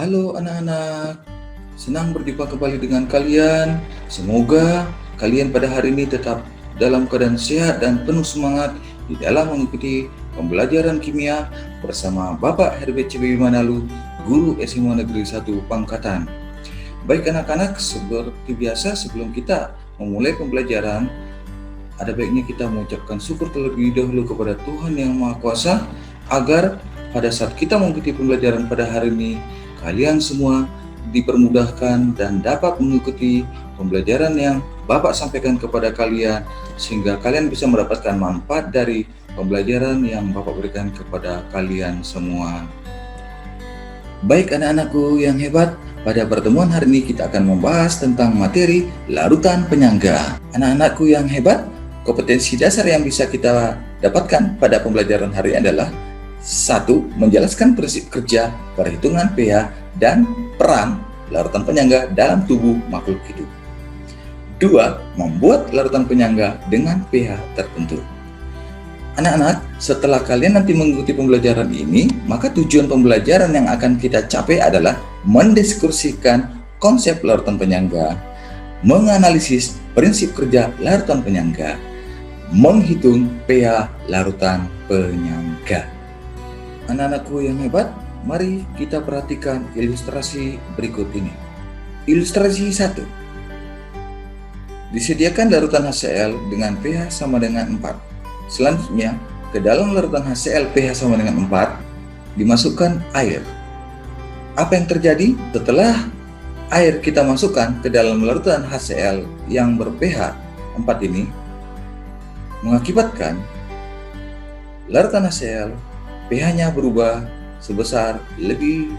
Halo anak-anak, senang berjumpa kembali dengan kalian. Semoga kalian pada hari ini tetap dalam keadaan sehat dan penuh semangat di dalam mengikuti pembelajaran kimia bersama Bapak Herbert CBB Manalu, Guru SMA Negeri 1 Pangkatan. Baik anak-anak, seperti biasa sebelum kita memulai pembelajaran, ada baiknya kita mengucapkan syukur terlebih dahulu kepada Tuhan Yang Maha Kuasa agar pada saat kita mengikuti pembelajaran pada hari ini, kalian semua dipermudahkan dan dapat mengikuti pembelajaran yang Bapak sampaikan kepada kalian sehingga kalian bisa mendapatkan manfaat dari pembelajaran yang Bapak berikan kepada kalian semua. Baik anak-anakku yang hebat, pada pertemuan hari ini kita akan membahas tentang materi larutan penyangga. Anak-anakku yang hebat, kompetensi dasar yang bisa kita dapatkan pada pembelajaran hari ini adalah 1. Menjelaskan prinsip kerja, perhitungan pH, dan peran larutan penyangga dalam tubuh makhluk hidup. 2. Membuat larutan penyangga dengan pH tertentu. Anak-anak, setelah kalian nanti mengikuti pembelajaran ini, maka tujuan pembelajaran yang akan kita capai adalah mendiskusikan konsep larutan penyangga, menganalisis prinsip kerja larutan penyangga, menghitung pH larutan penyangga. Anak-anakku yang hebat, mari kita perhatikan ilustrasi berikut ini. Ilustrasi 1. Disediakan larutan HCl dengan pH sama dengan 4. Selanjutnya, ke dalam larutan HCl pH sama dengan 4, dimasukkan air. Apa yang terjadi setelah air kita masukkan ke dalam larutan HCl yang ber-pH 4 ini? Mengakibatkan larutan HCl pH-nya berubah sebesar lebih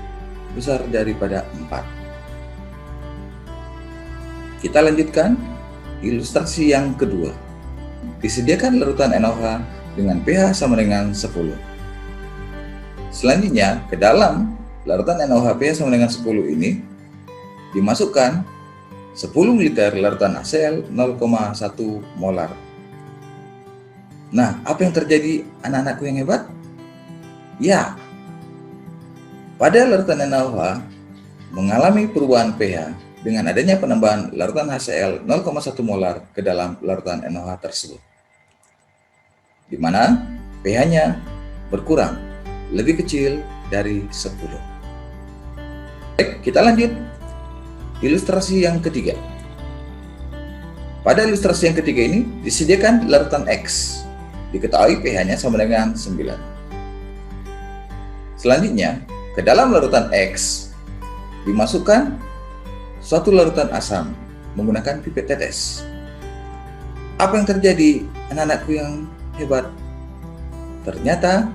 besar daripada 4. Kita lanjutkan ilustrasi yang kedua. Disediakan larutan NaOH dengan pH sama dengan 10. Selanjutnya, ke dalam larutan NaOH pH sama dengan 10 ini dimasukkan 10 liter larutan HCl 0,1 molar. Nah, apa yang terjadi anak-anakku yang hebat? Ya, pada larutan NaOH mengalami perubahan pH dengan adanya penambahan larutan HCl 0,1 molar ke dalam larutan NaOH tersebut, di mana pH-nya berkurang, lebih kecil dari 10. Baik, kita lanjut. Ilustrasi yang ketiga. Pada ilustrasi yang ketiga ini disediakan larutan X. Diketahui pH-nya sama dengan 9. Selanjutnya, ke dalam larutan X dimasukkan suatu larutan asam menggunakan pipet tetes. Apa yang terjadi anak-anakku yang hebat? Ternyata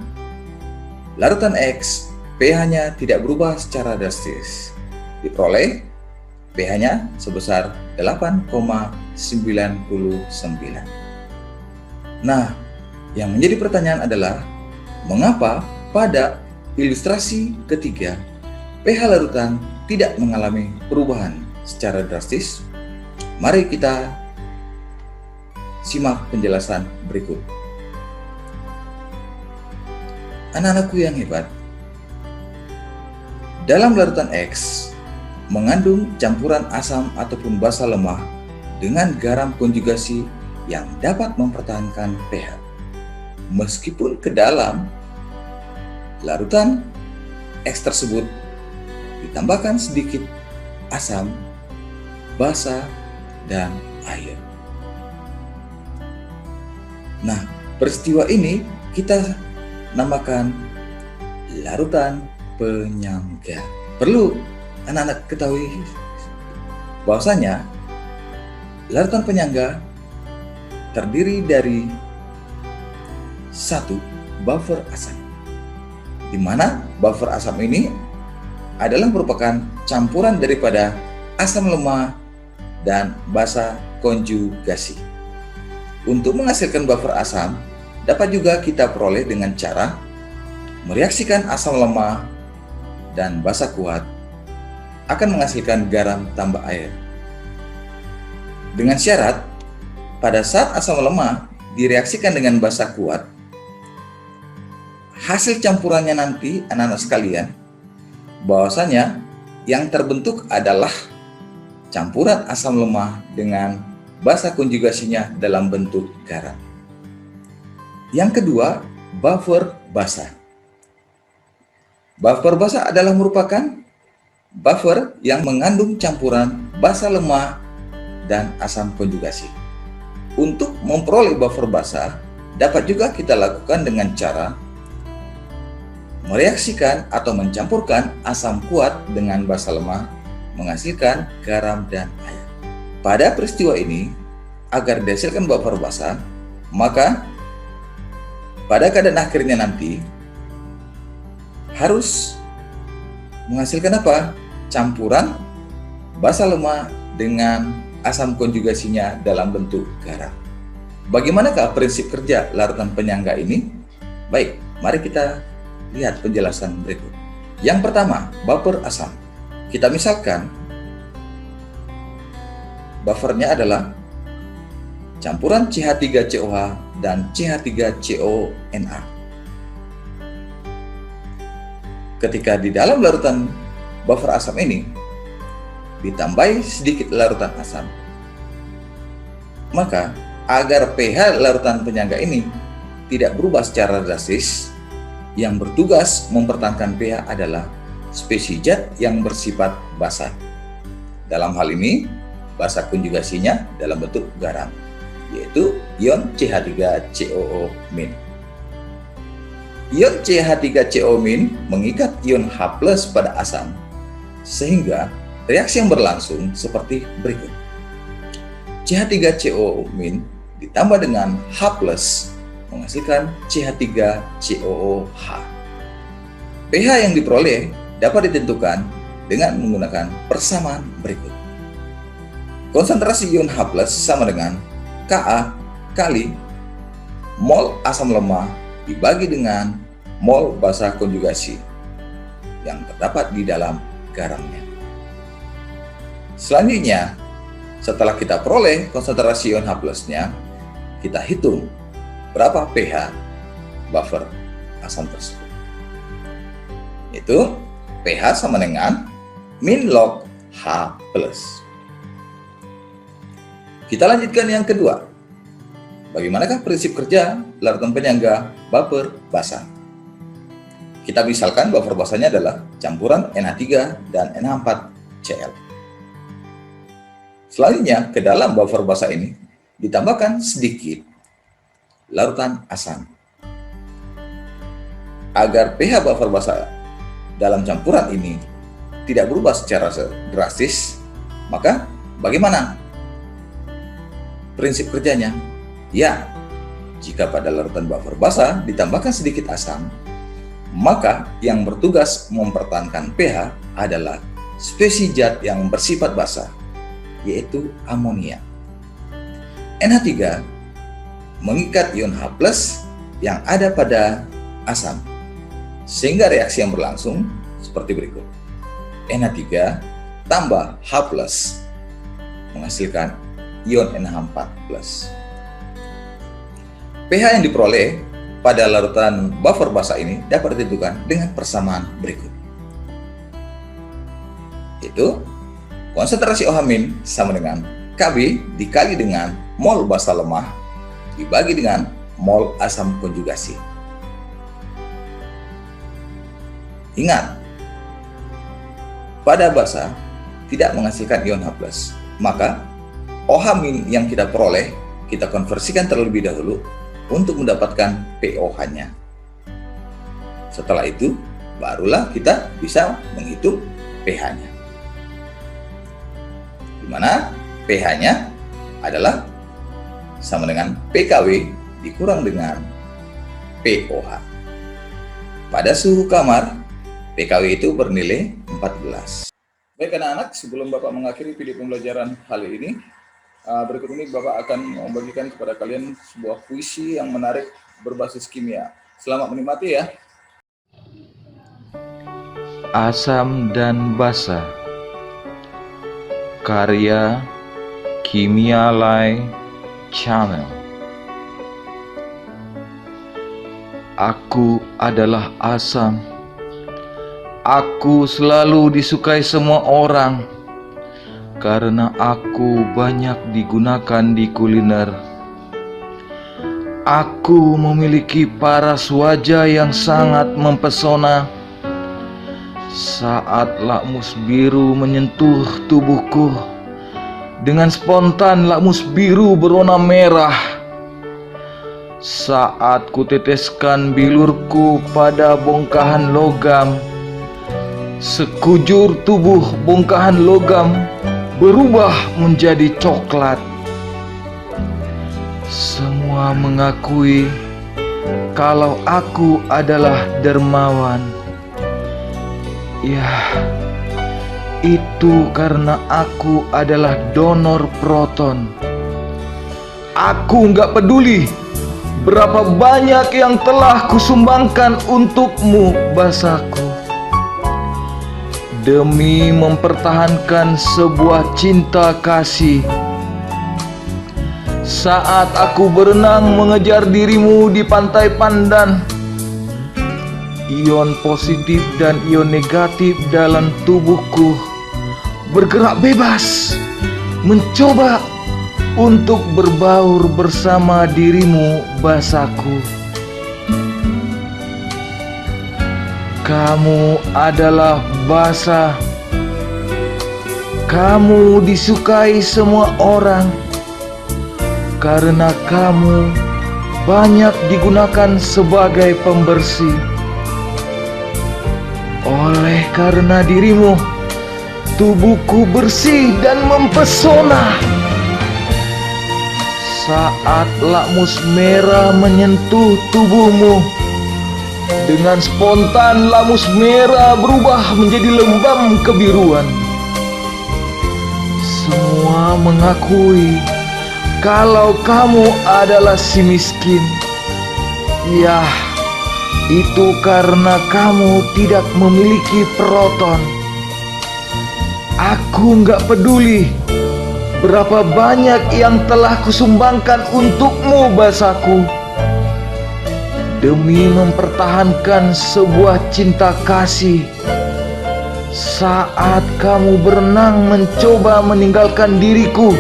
larutan X pH-nya tidak berubah secara drastis. Diperoleh pH-nya sebesar 8,99. Nah, yang menjadi pertanyaan adalah mengapa pada ilustrasi ketiga pH larutan tidak mengalami perubahan secara drastis? Mari kita simak penjelasan berikut. Anak-anakku yang hebat, dalam larutan X mengandung campuran asam ataupun basa lemah dengan garam konjugasi yang dapat mempertahankan pH. Meskipun ke dalam larutan X tersebut ditambahkan sedikit asam, basa, dan air. Nah, peristiwa ini kita namakan larutan penyangga. Perlu anak-anak ketahui bahwasanya larutan penyangga terdiri dari satu buffer asam, di mana buffer asam ini adalah merupakan campuran daripada asam lemah dan basa konjugasi. Untuk menghasilkan buffer asam dapat juga kita peroleh dengan cara mereaksikan asam lemah dan basa kuat akan menghasilkan garam tambah air. Dengan syarat pada saat asam lemah direaksikan dengan basa kuat, hasil campurannya nanti anak-anak sekalian bahwasanya yang terbentuk adalah campuran asam lemah dengan basa konjugasinya dalam bentuk garam. Yang kedua, buffer basa. Buffer basa adalah merupakan buffer yang mengandung campuran basa lemah dan asam konjugasi. Untuk memperoleh buffer basa, dapat juga kita lakukan dengan cara mereaksikan atau mencampurkan asam kuat dengan basa lemah, menghasilkan garam dan air. Pada peristiwa ini, agar dihasilkan buffer basa, maka pada keadaan akhirnya nanti harus menghasilkan apa? Campuran basa lemah dengan asam konjugasinya dalam bentuk garam. Bagaimanakah prinsip kerja larutan penyangga ini? Baik, mari kita lihat penjelasan berikut. Yang pertama, buffer asam. Kita misalkan buffernya adalah campuran CH3COH dan CH3CONA. Ketika di dalam larutan buffer asam ini ditambahi sedikit larutan asam, maka agar pH larutan penyangga ini tidak berubah secara drastis, yang bertugas mempertahankan pH adalah spesies zat yang bersifat basa. Dalam hal ini, basa konjugasinya dalam bentuk garam, yaitu ion CH3COO-. Ion CH3COO- mengikat ion H+ pada asam, sehingga reaksi yang berlangsung seperti berikut. CH3COO- ditambah dengan H+ menghasilkan CH3COOH. pH yang diperoleh dapat ditentukan dengan menggunakan persamaan berikut. Konsentrasi ion H+ sama dengan Ka kali mol asam lemah dibagi dengan mol basa konjugasi yang terdapat di dalam garamnya. Selanjutnya, setelah kita peroleh konsentrasi ion H+-nya, kita hitung berapa pH buffer asam tersebut. Itu pH sama dengan min log H+. Kita lanjutkan yang kedua. Bagaimanakah prinsip kerja larutan penyangga buffer basa? Kita misalkan buffer basanya adalah campuran NH3 dan NH4Cl. Selanjutnya, ke dalam buffer basa ini ditambahkan sedikit larutan asam. Agar pH buffer basa dalam campuran ini tidak berubah secara drastis, maka bagaimana prinsip kerjanya? Ya, jika pada larutan buffer basa ditambahkan sedikit asam, maka yang bertugas mempertahankan pH adalah spesies zat yang bersifat basa, yaitu amonia. NH3 mengikat ion H+ yang ada pada asam, sehingga reaksi yang berlangsung seperti berikut. NH3 tambah H+ menghasilkan ion NH4+. pH yang diperoleh pada larutan buffer basa ini dapat ditentukan dengan persamaan berikut. Yaitu konsentrasi OH- sama dengan Kb dikali dengan mol basa lemah dibagi dengan mol asam konjugasi. Ingat, pada basa tidak menghasilkan ion H+, maka OH- yang kita peroleh, kita konversikan terlebih dahulu untuk mendapatkan POH-nya. Setelah itu, barulah kita bisa menghitung pH-nya. Di mana pH-nya adalah sama dengan PKW dikurang dengan POH. Pada suhu kamar, PKW itu bernilai 14. Baik anak-anak, sebelum Bapak mengakhiri video pembelajaran kali ini, berikut ini Bapak akan membagikan kepada kalian sebuah puisi yang menarik berbasis kimia. Selamat menikmati ya. Asam dan basa, karya Kimialai Channel. Aku adalah asam. Aku selalu disukai semua orang karena aku banyak digunakan di kuliner. Aku memiliki paras wajah yang sangat mempesona. Saat lakmus biru menyentuh tubuhku, dengan spontan lakmus biru berwarna merah. Saat kuteteskan bilurku pada bongkahan logam, sekujur tubuh bongkahan logam berubah menjadi coklat. Semua mengakui kalau aku adalah dermawan. Ya, itu karena aku adalah donor proton. Aku nggak peduli berapa banyak yang telah kusumbangkan untukmu, basaku. Demi mempertahankan sebuah cinta kasih. Saat aku berenang mengejar dirimu di pantai Pandan, ion positif dan ion negatif dalam tubuhku bergerak bebas, mencoba untuk berbaur bersama dirimu, basaku. Kamu adalah basa. Kamu disukai semua orang karena kamu banyak digunakan sebagai pembersih. Oleh karena dirimu, tubuhku bersih dan mempesona. Saat lakmus merah menyentuh tubuhmu, dengan spontan lakmus merah berubah menjadi lembam kebiruan. Semua mengakui kalau kamu adalah si miskin. Ya, itu karena kamu tidak memiliki proton. Aku nggak peduli berapa banyak yang telah kusumbangkan untukmu, basaku. Demi mempertahankan sebuah cinta kasih. Saat kamu berenang mencoba meninggalkan diriku,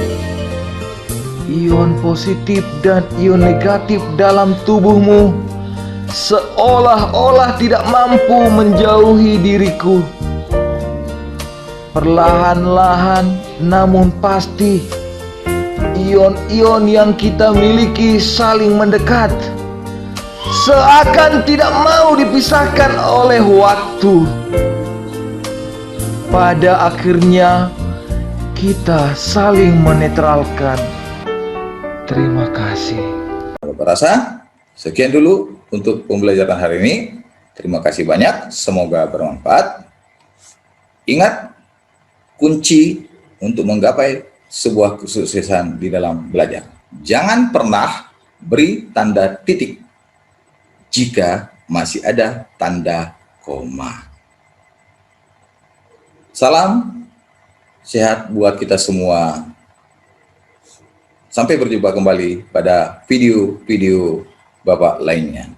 ion positif dan ion negatif dalam tubuhmu seolah-olah tidak mampu menjauhi diriku. Perlahan-lahan namun pasti, ion-ion yang kita miliki saling mendekat, seakan tidak mau dipisahkan oleh waktu. Pada akhirnya kita saling menetralkan. Terima kasih. Bapak rasa, sekian dulu untuk pembelajaran hari ini. Terima kasih banyak, semoga bermanfaat. Ingat, kunci untuk menggapai sebuah kesuksesan di dalam belajar. Jangan pernah beri tanda titik jika masih ada tanda koma. Salam sehat buat kita semua. Sampai berjumpa kembali pada video-video Bapak lainnya.